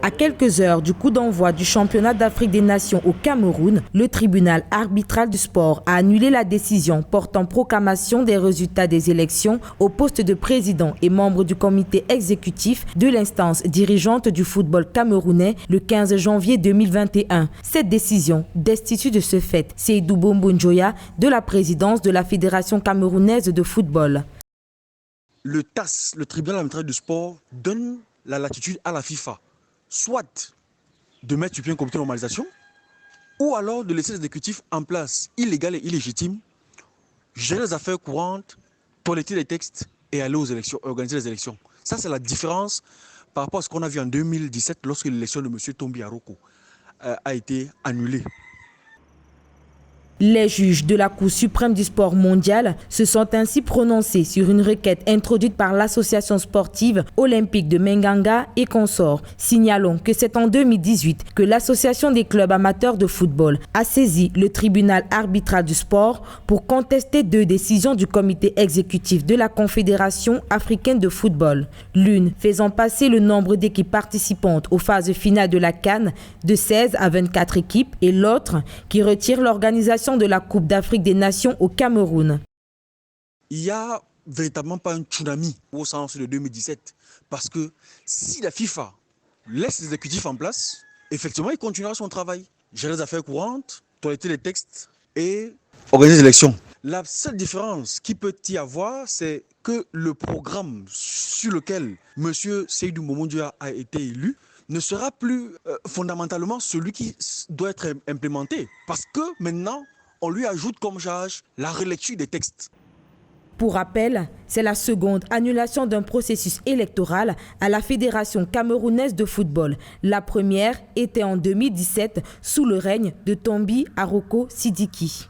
À quelques heures du coup d'envoi du championnat d'Afrique des Nations au Cameroun, le tribunal arbitral du sport a annulé la décision portant proclamation des résultats des élections au poste de président et membre du comité exécutif de l'instance dirigeante du football camerounais le 15 janvier 2021. Cette décision destitue de ce fait Seydou Bombo Njoya de la présidence de la Fédération camerounaise de football. Le TAS, le tribunal arbitral du sport, donne la latitude à la FIFA, soit de mettre sur pied un comité de normalisation, ou alors de laisser l'exécutif en place, illégal et illégitime, gérer les affaires courantes, toiletter les textes et aller aux élections, organiser les élections. Ça, c'est la différence par rapport à ce qu'on a vu en 2017 lorsque l'élection de M. Tombi Aroko a été annulée. Les juges de la Cour suprême du sport mondial se sont ainsi prononcés sur une requête introduite par l'association sportive olympique de Menganga et consorts. Signalons que c'est en 2018 que l'association des clubs amateurs de football a saisi le tribunal arbitral du sport pour contester 2 décisions du comité exécutif de la Confédération africaine de football. L'une faisant passer le nombre d'équipes participantes aux phases finales de la CAN de 16 à 24 équipes et l'autre qui retire l'organisation de la Coupe d'Afrique des Nations au Cameroun. Il n'y a véritablement pas un tsunami au sens de 2017 parce que si la FIFA laisse l'exécutif en place, effectivement, il continuera son travail. Gérer les affaires courantes, toiletter les textes et organiser les élections. La seule différence qui peut y avoir, c'est que le programme sur lequel M. Seydou Bombo Njoya a été élu ne sera plus fondamentalement celui qui doit être implémenté. Parce que maintenant, on lui ajoute comme charge la relecture des textes. Pour rappel, c'est la seconde annulation d'un processus électoral à la Fédération camerounaise de football. La première était en 2017 sous le règne de Tombi Aroko Sidiki.